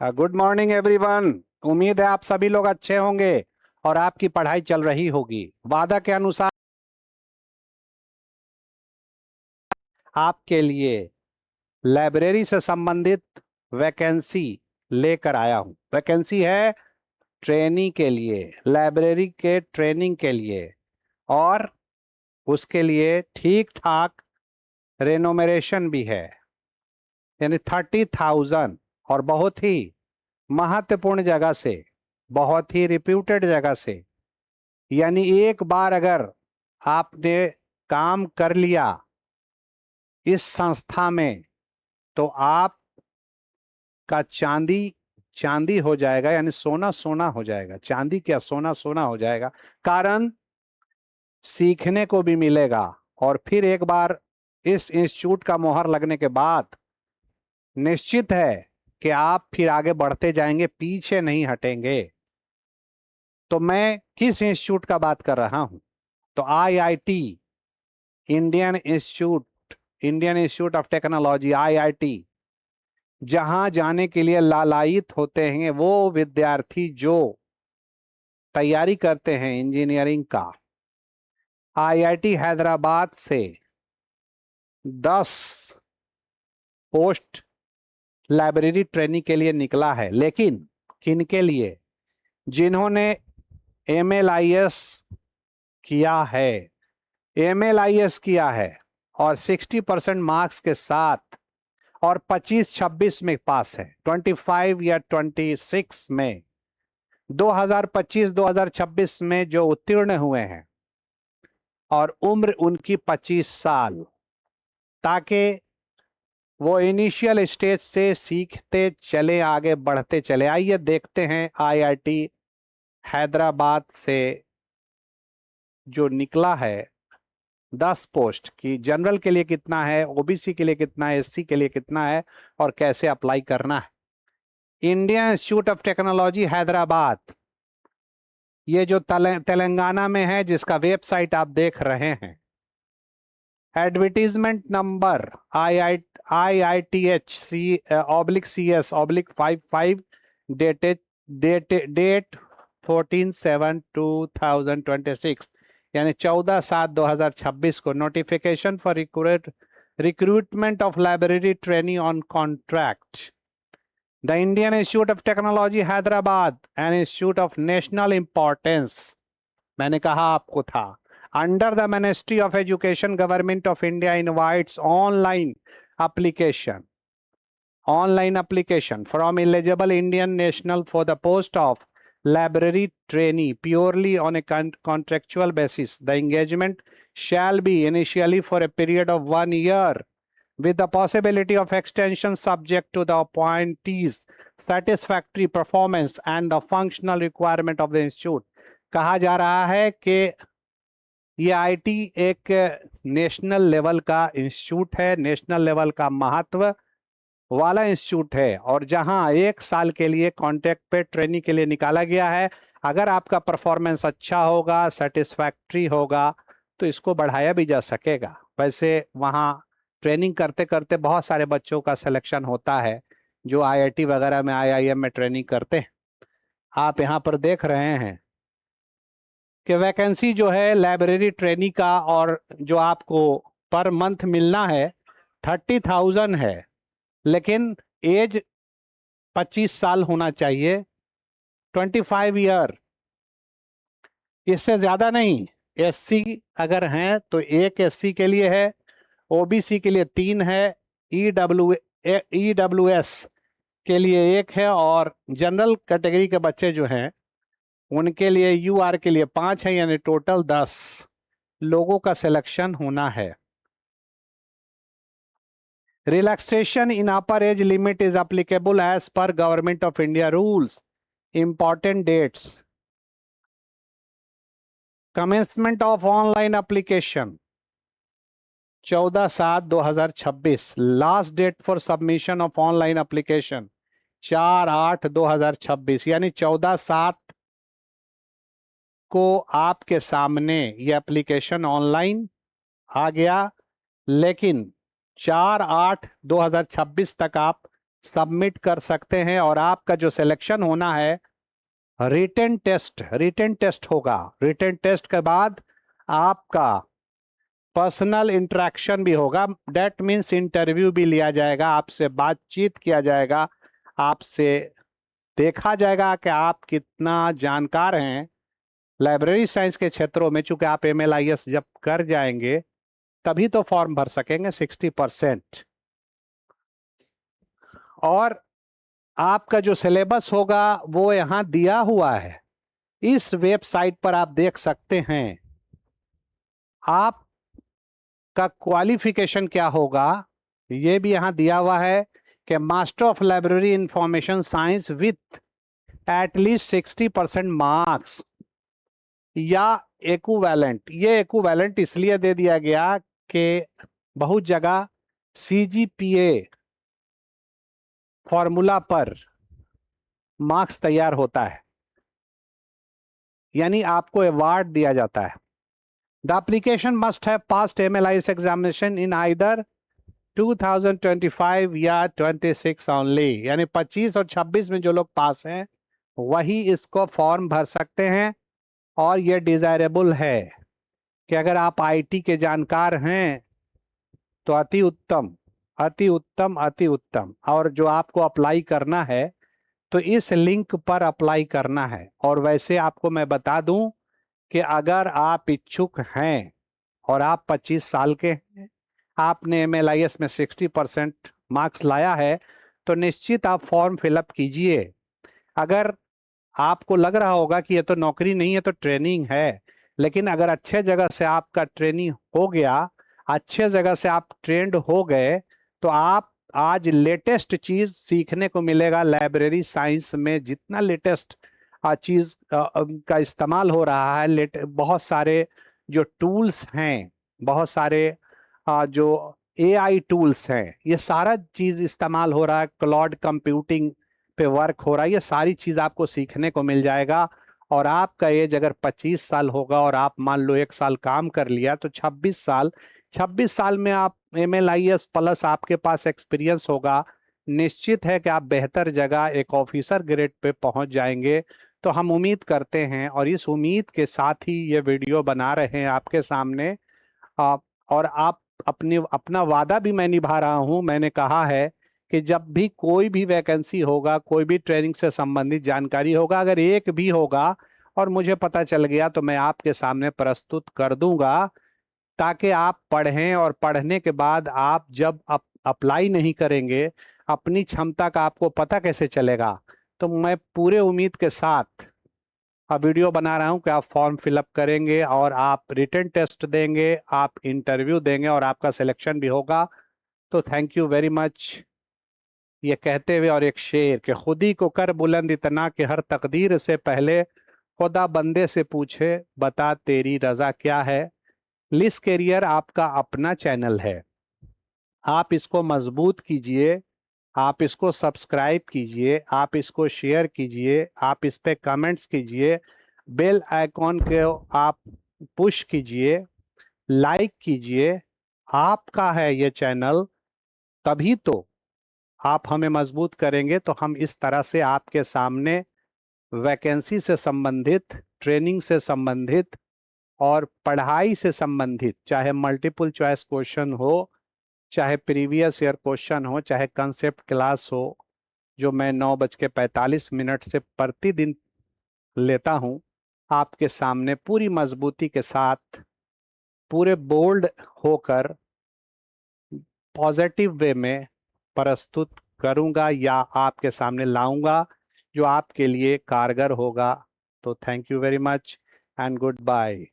Good morning everyone. उम्मीद है आप सभी लोग अच्छे होंगे और आपकी पढ़ाई चल रही होगी। वादा के अनुसार आपके लिए लाइब्रेरी से संबंधित वैकेंसी लेकर आया हूं। वैकेंसी है ट्रेनिंग के लिए, लाइब्रेरी के ट्रेनिंग के लिए, और उसके लिए ठीक ठाक रेनोमरेशन भी है, यानी 30,000, और बहुत ही महत्वपूर्ण जगह से, बहुत ही रिप्यूटेड जगह से। यानी एक बार अगर आपने काम कर लिया इस संस्था में तो आप का चांदी चांदी हो जाएगा, यानी सोना सोना हो जाएगा। चांदी क्या, सोना सोना हो जाएगा। कारण सीखने को भी मिलेगा, और फिर एक बार इस इंस्टीट्यूट का मोहर लगने के बाद निश्चित है कि आप फिर आगे बढ़ते जाएंगे, पीछे नहीं हटेंगे। तो मैं किस इंस्टीट्यूट का बात कर रहा हूं? तो IIT, Indian institute of technology, IIT, जहां जाने के लिए लालायित होते हैं वो विद्यार्थी जो तैयारी करते हैं इंजीनियरिंग का। आईआईटी हैदराबाद से 10 पोस्ट लाइब्रेरी ट्रेनिंग के लिए निकला है। लेकिन किन के लिए? जिन्होंने एमएलआईएस किया है, एमएलआईएस किया है और 60% मार्क्स के साथ, और 25-26 में पास है, 25 या 26 में, 2025-2026 में जो उत्तीर्ण हुए हैं, और उम्र उनकी 25 साल, ताकि वो इनिशियल स्टेज से सीखते चले, आगे बढ़ते चले। आइए देखते हैं आईआईटी हैदराबाद से जो निकला है 10 पोस्ट की, जनरल के लिए कितना है, ओबीसी के लिए कितना है, एससी के लिए कितना है, और कैसे अप्लाई करना है। Indian institute of technology Hyderabad, ये जो तेलंगाना में है, जिसका वेबसाइट आप देख रहे हैं। एडवर्टीजमेंट नंबर IITH/CS/55, डेट 14/7/2026, यानी 14/7/2026 को। Notification for recruitment of library trainee on contract. The Indian Institute of Technology Hyderabad, an institute of national importance, मैंने कहा आपको था, under the Ministry of Education, Government of India invites online application from eligible Indian national for the post of library trainee purely on a contractual basis. The engagement shall be initially for a period of 1 year with the possibility of extension subject to the appointee's satisfactory performance and the functional requirement of the institute. कहा जा रहा है कि ये IT एक national level का institute है, national level का महत्व वाला इंस्टीट्यूट है, और जहां 1 साल के लिए कॉन्ट्रैक्ट पे ट्रेनिंग के लिए निकाला गया है। अगर आपका परफॉर्मेंस अच्छा होगा, सेटिस्फैक्ट्री होगा, तो इसको बढ़ाया भी जा सकेगा। वैसे वहां ट्रेनिंग करते करते बहुत सारे बच्चों का सिलेक्शन होता है जो आईआईटी वगैरह में, आईआईएम में ट्रेनिंग करते हैं। आप यहाँ पर देख रहे हैं कि वैकेंसी जो है लाइब्रेरी ट्रेनिंग का, और जो आपको पर मंथ मिलना है 30,000 है, लेकिन एज 25 साल होना चाहिए, 25 ईयर, इससे ज्यादा नहीं। एससी अगर हैं तो 1 एससी के लिए है, ओबीसी के लिए 3 है, ईडब्ल्यूएस के लिए 1 है, और जनरल कैटेगरी के बच्चे जो हैं उनके लिए, यूआर के लिए 5 है, यानी टोटल 10 लोगों का सिलेक्शन होना है। Relaxation in upper age limit is applicable as per Government of India rules. Important dates: commencement of online application 14/7/2026, last date for submission of online application 4/8/2026, यानी 14/7 को आपके सामने ये एप्लीकेशन ऑनलाइन आ गया, लेकिन 4/8/2026 तक आप सबमिट कर सकते हैं। और आपका जो सिलेक्शन होना है, रिटन टेस्ट होगा। रिटन टेस्ट के बाद आपका पर्सनल इंटरेक्शन भी होगा। डेट मीन्स इंटरव्यू भी लिया जाएगा, आपसे बातचीत किया जाएगा, आपसे देखा जाएगा कि आप कितना जानकार हैं लाइब्रेरी साइंस के क्षेत्रों में। चूंकि आप MLIS जब कर जाएंगे तभी तो फॉर्म भर सकेंगे 60%। और आपका जो सिलेबस होगा वो यहाँ दिया हुआ है, इस वेबसाइट पर आप देख सकते हैं। आपका क्वालिफिकेशन क्या होगा ये भी यहाँ दिया हुआ है कि master of library information science with at least 60% marks या इक्विवेलेंट। ये इक्विवेलेंट इसलिए दे दिया गया कि बहुत जगह CGPA फॉर्मूला पर मार्क्स तैयार होता है, यानी आपको अवार्ड दिया जाता है। The application must have passed MLIS examination in either 2025 या 26 ओनली, यानी 25 और 26 में जो लोग पास हैं वही इसको फॉर्म भर सकते हैं। और ये डिजायरेबल है कि अगर आप IT के जानकार हैं तो अति उत्तम, अति उत्तम, अति उत्तम। और जो आपको अप्लाई करना है तो इस लिंक पर अप्लाई करना है। और वैसे आपको मैं बता दूं कि अगर आप इच्छुक हैं और आप 25 साल के हैं, आपने MLIS में 60% मार्क्स लाया है, तो निश्चित आप फॉर्म फिलअप कीजिए। अगर आपको लग रहा होगा कि ये तो नौकरी नहीं है, तो ट्रेनिंग है, लेकिन अगर अच्छे जगह से आपका ट्रेनिंग हो गया, अच्छे जगह से आप ट्रेंड हो गए, तो आप आज लेटेस्ट चीज सीखने को मिलेगा। लाइब्रेरी साइंस में जितना लेटेस्ट चीज का इस्तेमाल हो रहा है, बहुत सारे जो टूल्स हैं, बहुत सारे जो AI टूल्स हैं, ये सारा चीज इस्तेमाल हो रहा है। क्लाउड कंप्यूटिंग पे वर्क हो रहा है, ये सारी चीज आपको सीखने को मिल जाएगा। और आपका एज अगर 25 साल होगा और आप मान लो 1 साल काम कर लिया, तो 26 साल में आप MLIS प्लस आपके पास एक्सपीरियंस होगा, निश्चित है कि आप बेहतर जगह एक ऑफिसर ग्रेड पे पहुंच जाएंगे। तो हम उम्मीद करते हैं और इस उम्मीद के साथ ही ये वीडियो बना रहे हैं आपके सामने। और आप अपना वादा भी मैं निभा रहा हूं। मैंने कहा है कि जब भी कोई भी वैकेंसी होगा, कोई भी ट्रेनिंग से संबंधित जानकारी होगा, अगर एक भी होगा और मुझे पता चल गया तो मैं आपके सामने प्रस्तुत कर दूंगा, ताकि आप पढ़ें। और पढ़ने के बाद आप जब अप्लाई नहीं करेंगे, अपनी क्षमता का आपको पता कैसे चलेगा। तो मैं पूरे उम्मीद के साथ वीडियो बना रहा हूं कि आप फॉर्म फिलअप करेंगे और आप रिटन टेस्ट देंगे, आप इंटरव्यू देंगे और आपका सिलेक्शन भी होगा। तो थैंक यू वेरी मच। ये कहते हुए और एक शेर कि खुदी को कर बुलंद इतना कि हर तकदीर से पहले खुदा बंदे से पूछे बता तेरी रजा क्या है। लिस कैरियर आपका अपना चैनल है, आप इसको मजबूत कीजिए, आप इसको सब्सक्राइब कीजिए, आप इसको शेयर कीजिए, आप इस पे कमेंट्स कीजिए, बेल आइकॉन को आप पुश कीजिए, लाइक कीजिए। आपका है ये चैनल, तभी तो आप हमें मजबूत करेंगे। तो हम इस तरह से आपके सामने वैकेंसी से संबंधित, ट्रेनिंग से संबंधित और पढ़ाई से संबंधित, चाहे मल्टीपल चॉइस क्वेश्चन हो, चाहे प्रीवियस ईयर क्वेश्चन हो, चाहे कंसेप्ट क्लास हो, जो मैं 9:45 से प्रतिदिन लेता हूं, आपके सामने पूरी मजबूती के साथ, पूरे बोल्ड होकर पॉजिटिव वे में प्रस्तुत करूंगा या आपके सामने लाऊंगा, जो आपके लिए कारगर होगा। तो thank you very much and good bye.